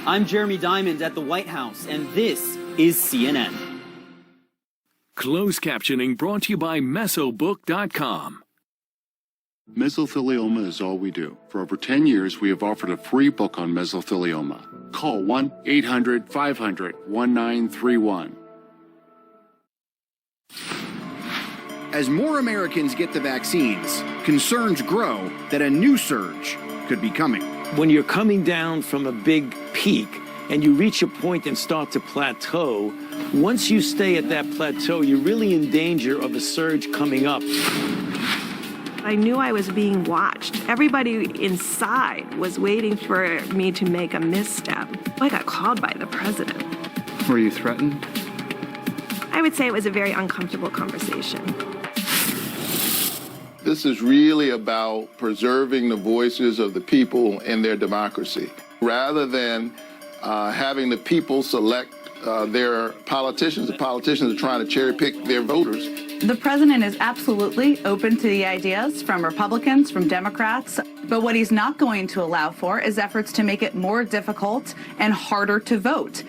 I'm Jeremy Diamond at the White House, and this is CNN. Closed captioning brought to you by Mesobook.com. Mesothelioma is all we do. For over 10 years, we have offered a free book on mesothelioma. Call 1-800-500-1931. As more Americans get the vaccines, concerns grow that a new surge could be coming. When you're coming down from a big peak and you reach a point and start to plateau, once you stay at that plateau, you're really in danger of a surge coming up. I knew I was being watched. Everybody inside was waiting for me to make a misstep. I got called by the president. Were you threatened? I would say it was a very uncomfortable conversation. This is really about preserving the voices of the people and their democracy, rather than having the people select their politicians. The politicians are trying to cherry pick their voters. The president is absolutely open to the ideas from Republicans, from Democrats, but what he's not going to allow for is efforts to make it more difficult and harder to vote.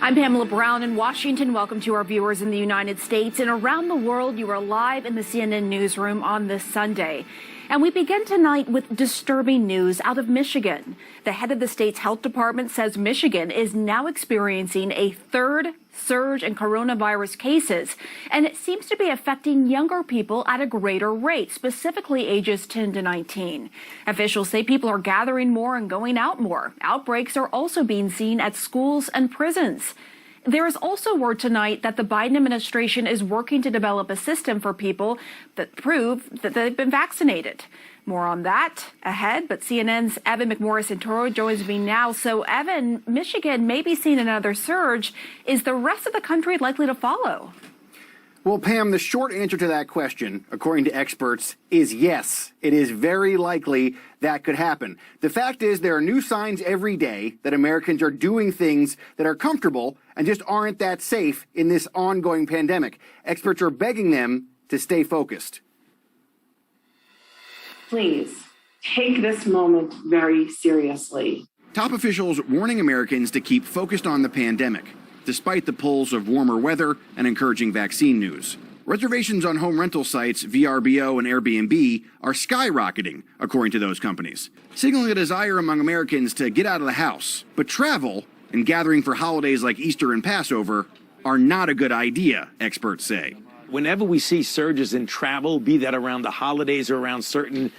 I'm Pamela Brown in Washington. Welcome to our viewers in the United States and around the world. You are live in the CNN Newsroom on this Sunday. And we begin tonight with disturbing news out of Michigan. The head of the state's health department says Michigan is now experiencing a third surge in coronavirus cases, and it seems to be affecting younger people at a greater rate, specifically ages 10 to 19. Officials say people are gathering more and going out more. Outbreaks are also being seen at schools and prisons. There is also word tonight that the Biden administration is working to develop a system for people that prove that they've been vaccinated. More on that ahead, but CNN's Evan McMorris-Santoro joins me now. So, Evan, Michigan may be seeing another surge. Is the rest of the country likely to follow? Well, Pam, the short answer to that question, according to experts, is yes. It is very likely that could happen. The fact is there are new signs every day that Americans are doing things that are comfortable and just aren't that safe in this ongoing pandemic. Experts are begging them to stay focused. Please take this moment very seriously. Top officials warning Americans to keep focused on the pandemic, despite the pulls of warmer weather and encouraging vaccine news. Reservations on home rental sites VRBO and Airbnb are skyrocketing, according to those companies, signaling a desire among Americans to get out of the house. But travel and gathering for holidays like Easter and Passover are not a good idea, experts say. Whenever we see surges in travel, be that around the holidays or around certain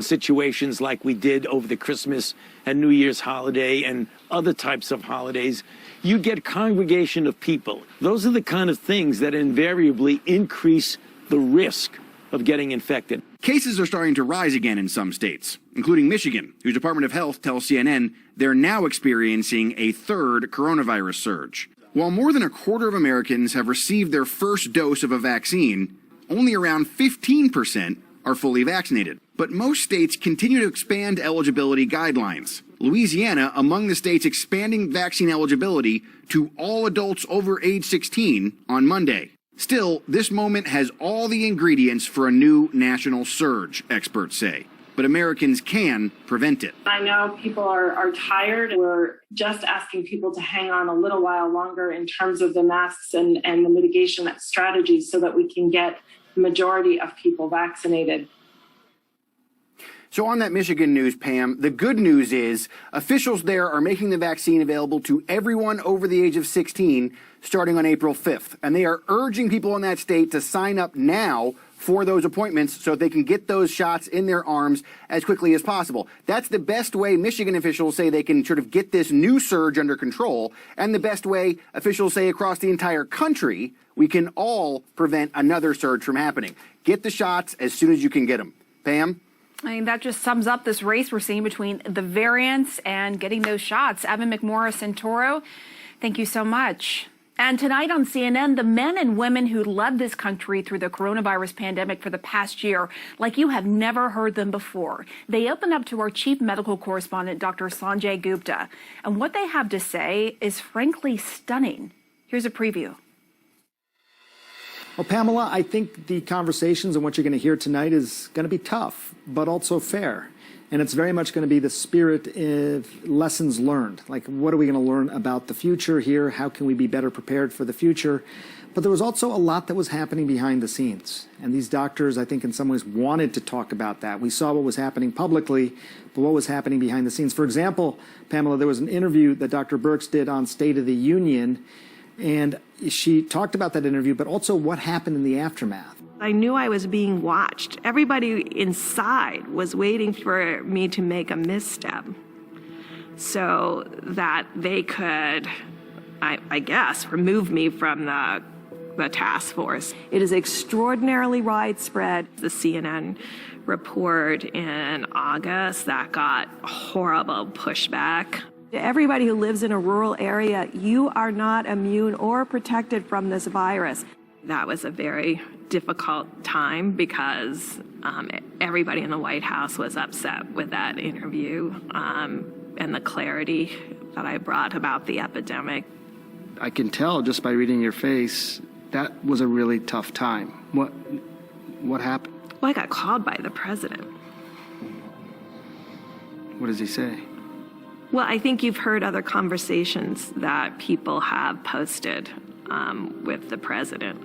situations like we did over the Christmas and New Year's holiday and other types of holidays, you get congregation of people. Those are the kind of things that invariably increase the risk of getting infected. Cases are starting to rise again in some states, including Michigan, whose Department of Health tells CNN they're now experiencing a third coronavirus surge. While more than a quarter of Americans have received their first dose of a vaccine, only around 15% are fully vaccinated. But most states continue to expand eligibility guidelines. Louisiana among the states expanding vaccine eligibility to all adults over age 16 on Monday. Still, this moment has all the ingredients for a new national surge, experts say. But Americans can prevent it. I know people are tired. We're just asking people to hang on a little while longer in terms of the masks and the mitigation strategies so that we can get the majority of people vaccinated. So on that Michigan news, Pam, the good news is officials there are making the vaccine available to everyone over the age of 16 starting on April 5th. And they are urging people in that state to sign up now for those appointments so they can get those shots in their arms as quickly as possible. That's the best way Michigan officials say they can sort of get this new surge under control, and the best way officials say across the entire country we can all prevent another surge from happening. Get the shots as soon as you can get them. Pam? I mean, that just sums up this race we're seeing between the variants and getting those shots. Evan McMorris-Santoro, thank you so much. And tonight on CNN, the men and women who led this country through the coronavirus pandemic for the past year, like you have never heard them before. They open up to our chief medical correspondent, Dr. Sanjay Gupta. And what they have to say is frankly stunning. Here's a preview. Well, Pamela, I think the conversations and what you're going to hear tonight is going to be tough, but also fair. And it's very much going to be the spirit of lessons learned. Like, what are we going to learn about the future here? How can we be better prepared for the future? But there was also a lot that was happening behind the scenes. And these doctors, I think, in some ways wanted to talk about that. We saw what was happening publicly, but what was happening behind the scenes. For example, Pamela, there was an interview that Dr. Birx did on State of the Union, and she talked about that interview, but also what happened in the aftermath. I knew I was being watched. Everybody inside was waiting for me to make a misstep so that they could, I guess, remove me from the task force. It is extraordinarily widespread. The CNN report in August that got horrible pushback. Everybody who lives in a rural area, you are not immune or protected from this virus. That was a very difficult time because everybody in the White House was upset with that interview and the clarity that I brought about the epidemic. I can tell just by reading your face, that was a really tough time. What happened? Well, I got called by the president. What does he say? Well, I think you've heard other conversations that people have posted with the president.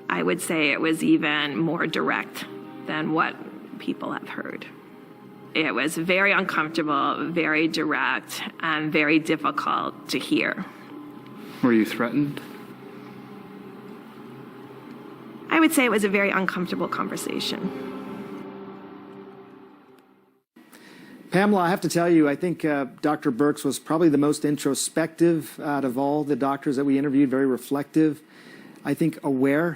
I would say it was even more direct than what people have heard. It was very uncomfortable, very direct, and very difficult to hear. Were you threatened? I would say it was a very uncomfortable conversation. Pamela, I have to tell you, I think Dr. Birx was probably the most introspective out of all the doctors that we interviewed, very reflective. I think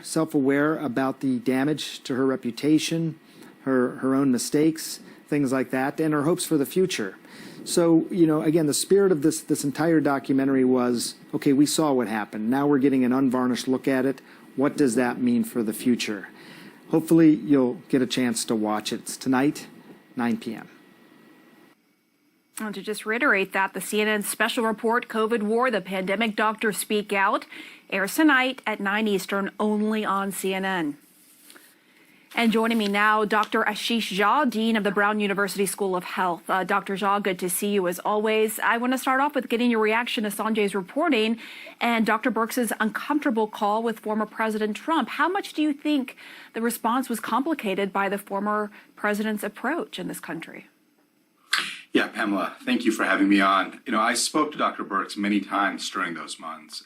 self-aware about the damage to her reputation, her own mistakes, things like that, and her hopes for the future. So, again, the spirit of this entire documentary was, okay, we saw what happened. Now we're getting an unvarnished look at it. What does that mean for the future? Hopefully you'll get a chance to watch it. It's tonight, 9 p.m. And to just reiterate that, the CNN special report, COVID War, the Pandemic Doctors Speak Out, airs tonight at 9 Eastern, only on CNN. And joining me now, Dr. Ashish Jha, Dean of the Brown University School of Health. Dr. Jha, good to see you as always. I want to start off with getting your reaction to Sanjay's reporting and Dr. Birx's uncomfortable call with former President Trump. How much do you think the response was complicated by the former president's approach in this country? Yeah, Pamela, thank you for having me on. I spoke to Dr. Birx many times during those months.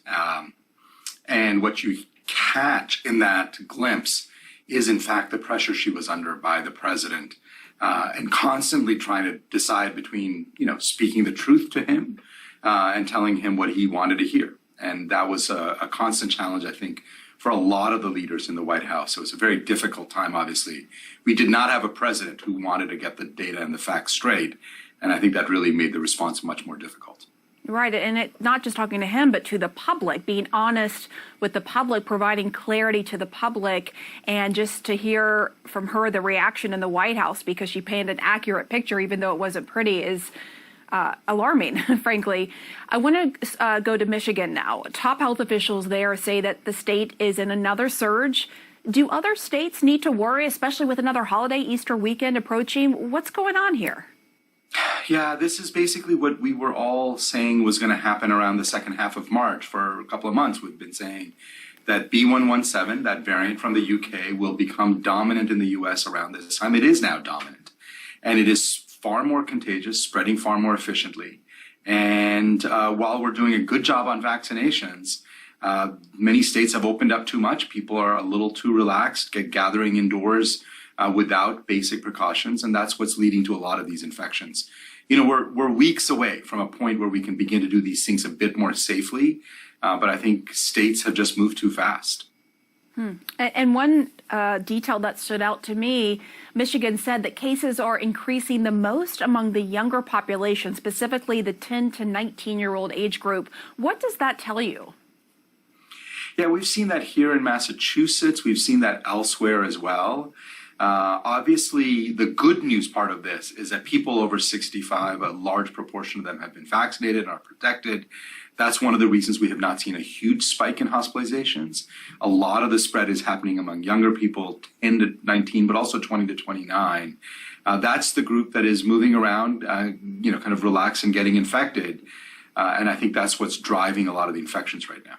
And what you catch in that glimpse is, in fact, the pressure she was under by the president and constantly trying to decide between, speaking the truth to him and telling him what he wanted to hear. And that was a constant challenge, I think, for a lot of the leaders in the White House. It was a very difficult time, obviously. We did not have a president who wanted to get the data and the facts straight. And I think that really made the response much more difficult. Right, and it not just talking to him, but to the public, being honest with the public, providing clarity to the public, and just to hear from her the reaction in the White House, because she painted an accurate picture, even though it wasn't pretty, is alarming, frankly. I want to go to Michigan now. Top health officials there say that the state is in another surge. Do other states need to worry, especially with another holiday, Easter weekend approaching? What's going on here? Yeah, this is basically what we were all saying was going to happen around the second half of March. For a couple of months, we've been saying that B117, that variant from the UK, will become dominant in the US around this time. It is now dominant, and it is far more contagious, spreading far more efficiently. And while we're doing a good job on vaccinations, many states have opened up too much. People are a little too relaxed, gathering indoors without basic precautions, and that's what's leading to a lot of these infections. We're weeks away from a point where we can begin to do these things a bit more safely, but I think states have just moved too fast. And one detail that stood out to me, Michigan said that cases are increasing the most among the younger population, specifically the 10 to 19-year-old age group. What does that tell you? Yeah, we've seen that here in Massachusetts. We've seen that elsewhere as well. Obviously, the good news part of this is that people over 65, a large proportion of them have been vaccinated and are protected. That's one of the reasons we have not seen a huge spike in hospitalizations. A lot of the spread is happening among younger people, 10 to 19, but also 20 to 29. That's the group that is moving around, kind of relaxed and getting infected. And I think that's what's driving a lot of the infections right now.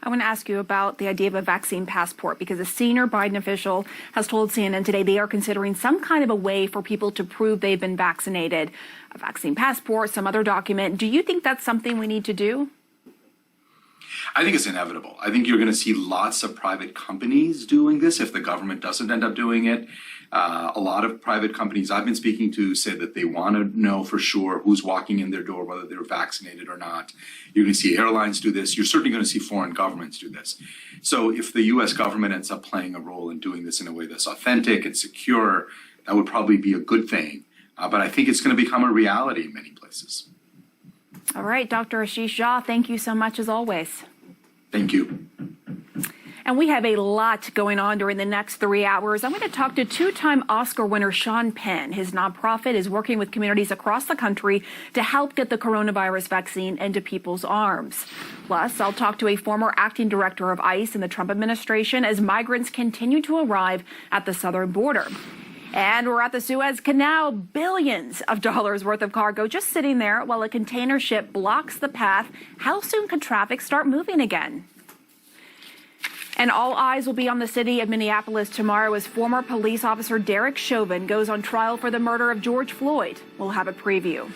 I want to ask you about the idea of a vaccine passport, because a senior Biden official has told CNN today they are considering some kind of a way for people to prove they've been vaccinated. A vaccine passport, some other document. Do you think that's something we need to do? I think it's inevitable. I think you're going to see lots of private companies doing this if the government doesn't end up doing it. A lot of private companies I've been speaking to say that they want to know for sure who's walking in their door, whether they're vaccinated or not. You're going to see airlines do this. You're certainly going to see foreign governments do this. So if the U.S. government ends up playing a role in doing this in a way that's authentic and secure, that would probably be a good thing. But I think it's going to become a reality in many places. All right, Dr. Ashish Jha, thank you so much as always. Thank you. And we have a lot going on during the next 3 hours. I'm going to talk to two-time Oscar winner Sean Penn. His nonprofit is working with communities across the country to help get the coronavirus vaccine into people's arms. Plus, I'll talk to a former acting director of ICE in the Trump administration as migrants continue to arrive at the southern border. And we're at the Suez Canal, billions of dollars worth of cargo just sitting there while a container ship blocks the path. How soon could traffic start moving again? And all eyes will be on the city of Minneapolis tomorrow as former police officer Derek Chauvin goes on trial for the murder of George Floyd. We'll have a preview.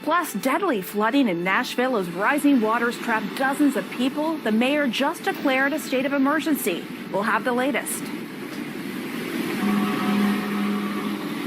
Plus, deadly flooding in Nashville as rising waters trap dozens of people. The mayor just declared a state of emergency. We'll have the latest.